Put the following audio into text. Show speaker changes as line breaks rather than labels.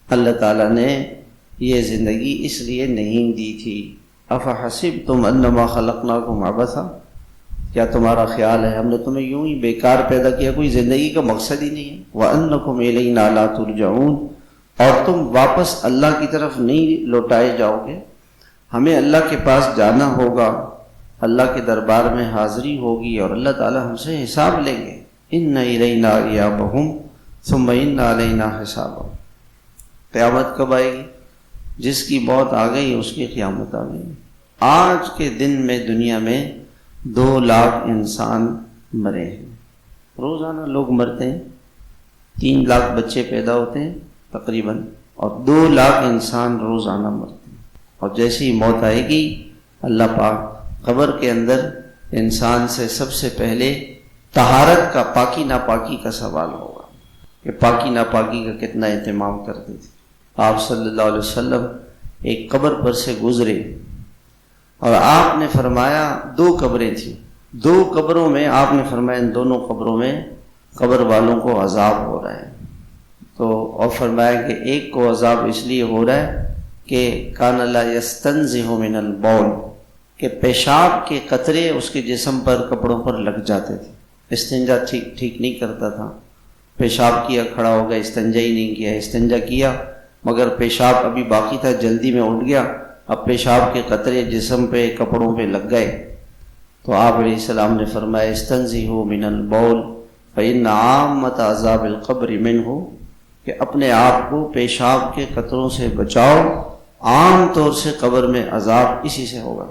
اللہ تعالیٰ نے یہ زندگی اس لیے نہیں دی تھی۔ افحسبتم انما خلقناکم عبثا، کیا تمہارا خیال ہے ہم نے تمہیں یوں ہی بیکار پیدا کیا، کوئی زندگی کا مقصد ہی نہیں ہے؟ وانکم الینا لا ترجعون، اور تم واپس اللہ کی طرف نہیں لوٹائے جاؤ گے، ہمیں اللہ کے پاس جانا ہوگا، اللہ کے دربار میں حاضری ہوگی اور اللہ تعالی ہم سے حساب لیں گے۔ ان الینا ایابہم ثم ان علینا حسابہم۔ قیامت کب آئے گی؟ جس کی موت آ گئی اس کی قیامت آ گئی۔ آج کے دن میں دنیا میں 2 لاکھ انسان مرے ہیں، روزانہ لوگ مرتے ہیں، 3 لاکھ بچے پیدا ہوتے ہیں تقریباً، اور 2 لاکھ انسان روزانہ مرتے ہیں۔ اور جیسی موت آئے گی اللہ پاک قبر کے اندر انسان سے سب سے پہلے طہارت کا، پاکی ناپاکی کا سوال ہوگا کہ پاکی ناپاکی کا کتنا اہتمام کرتے تھے۔ آپ صلی اللہ علیہ وسلم ایک قبر پر سے گزرے اور آپ نے فرمایا 2 قبریں تھیں، 2 قبروں میں آپ نے فرمایا ان دونوں قبروں میں قبر والوں کو عذاب ہو رہا ہے، تو اور فرمایا کہ ایک کو عذاب اس لیے ہو رہا ہے کہ کان لا یستنزہ من البول، کہ پیشاب کے قطرے اس کے جسم پر، کپڑوں پر لگ جاتے تھے، استنجا ٹھیک نہیں کرتا تھا، پیشاب کیا کھڑا ہو گیا، استنجا ہی نہیں کیا، استنجا کیا مگر پیشاب ابھی باقی تھا، جلدی میں اٹھ گیا، اب پیشاب کے قطرے جسم پہ، کپڑوں پہ لگ گئے، تو آپ علیہ السلام نے فرمایا استنزہوا من البول فإن عامۃ عذاب القبر منہ، کہ اپنے آپ کو پیشاب کے قطروں سے بچاؤ، عام طور سے قبر میں عذاب اسی سے ہوگا۔